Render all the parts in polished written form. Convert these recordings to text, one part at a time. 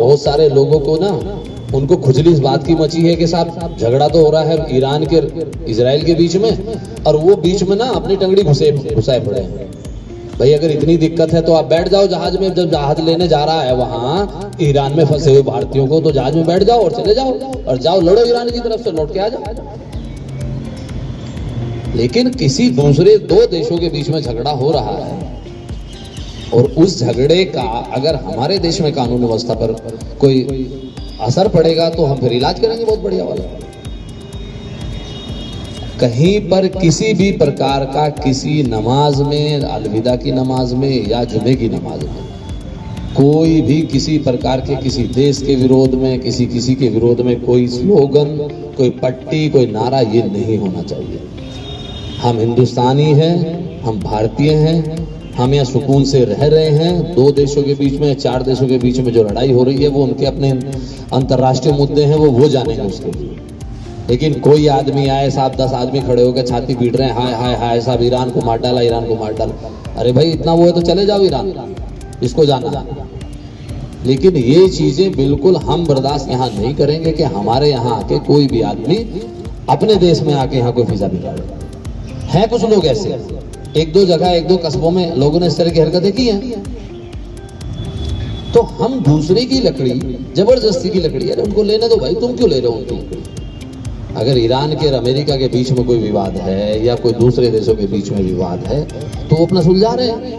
बहुत सारे लोगों को ना उनको खुजली इस बात की मची है कि साहब झगड़ा तो हो रहा है ईरान के इजराइल के बीच में, और वो बीच में ना अपनी टंगड़ी घुसाए पड़े हैं। भाई अगर इतनी दिक्कत है तो आप बैठ जाओ जहाज में, जब जहाज लेने जा रहा है वहां ईरान में फंसे हुए भारतीयों को, तो जहाज में बैठ जाओ और चले जाओ, और जाओ लड़ो ईरान की तरफ से, लौट के आ जाओ। लेकिन किसी दूसरे दो देशों के बीच में झगड़ा हो रहा है, और उस झगड़े का अगर हमारे देश में कानून व्यवस्था पर कोई असर पड़ेगा तो हम फिर इलाज करेंगे बहुत बढ़िया वाला। कहीं पर किसी भी प्रकार का किसी नमाज में, अलविदा की नमाज में या जुमे की नमाज में, कोई भी किसी प्रकार के किसी देश के विरोध में, किसी के विरोध में कोई स्लोगन, कोई पट्टी, कोई नारा, ये नहीं होना चाहिए। हम हिंदुस्तानी हैं, हम भारतीय हैं, हम यहाँ सुकून से रह रहे हैं। दो देशों के बीच में, चार देशों के बीच में जो लड़ाई हो रही है वो उनके अपने अंतर्राष्ट्रीय मुद्दे हैं, वो जानेंगे उसके लिए। लेकिन कोई आदमी आए, साहब 10 आदमी खड़े होकर छाती पीट रहे हैं, हाय हाय हाय साहब ईरान को मार डाला, ईरान को मार डाला। अरे भाई इतना वो है तो चले जाओ ईरान, इसको जाना। लेकिन ये चीजें बिल्कुल हम बर्दाश्त यहाँ नहीं करेंगे कि हमारे यहाँ आके कोई भी आदमी अपने देश में आके यहाँ कोई फिजा बिगाड़े। है कुछ लोग ऐसे, एक दो जगह, एक दो कस्बों में लोगों ने इस तरह की हरकतें की हैं। तो हम दूसरे की लकड़ी, जबरदस्ती की लकड़ी, अरे उनको लेने दो भाई, तुम क्यों ले रहे हो उनकी लकड़ी? अगर ईरान के और अमेरिका के बीच में कोई विवाद है या कोई दूसरे देशों के बीच में विवाद है तो वो अपना सुलझा रहे हैं।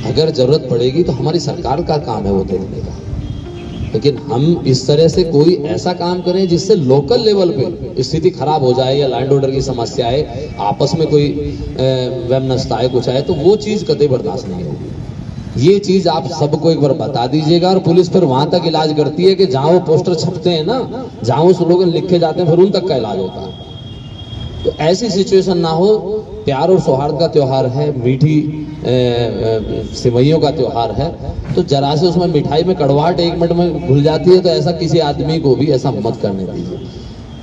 अगर जरूरत पड़ेगी तो हमारी सरकार का काम है वो देखने का। लेकिन हम इस तरह से कोई ऐसा काम करें जिससे लोकल लेवल पे स्थिति खराब हो जाए या लैंड ऑर्डर की समस्या है, आपस में कोई वैमनस्यता है, कुछ आए, तो वो चीज कतई बर्दाश्त नहीं होगी। ये चीज आप सबको एक बार बता दीजिएगा। और पुलिस फिर वहां तक इलाज करती है कि जहां वो पोस्टर छपते हैं ना, जहां वो स्लोगन लिखे जाते हैं, फिर उन तक का इलाज होता है। तो ऐसी सिचुएशन ना हो। प्यार और सौहार्द का त्योहार है, मीठी सिवैयों का त्योहार है, तो जरा से उसमें मिठाई में कड़वाहट 1 मिनट में घुल जाती है, तो ऐसा किसी आदमी को भी ऐसा मत करने दीजिए।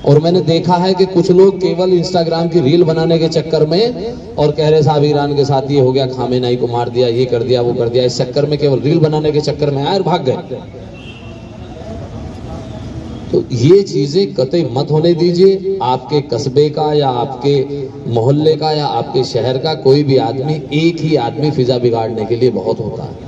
और मैंने देखा है कि कुछ लोग केवल इंस्टाग्राम की रील बनाने के चक्कर में और कह रहे साहब ईरान के साथ ये हो गया, खामेनेई को मार दिया, ये कर दिया, वो कर दिया, इस चक्कर में केवल रील बनाने के चक्कर में आए और भाग गए। तो ये चीजें कतई मत होने दीजिए। आपके कस्बे का या आपके मोहल्ले का या आपके शहर का कोई भी आदमी, एक ही आदमी फिजा बिगाड़ने के लिए बहुत होता है।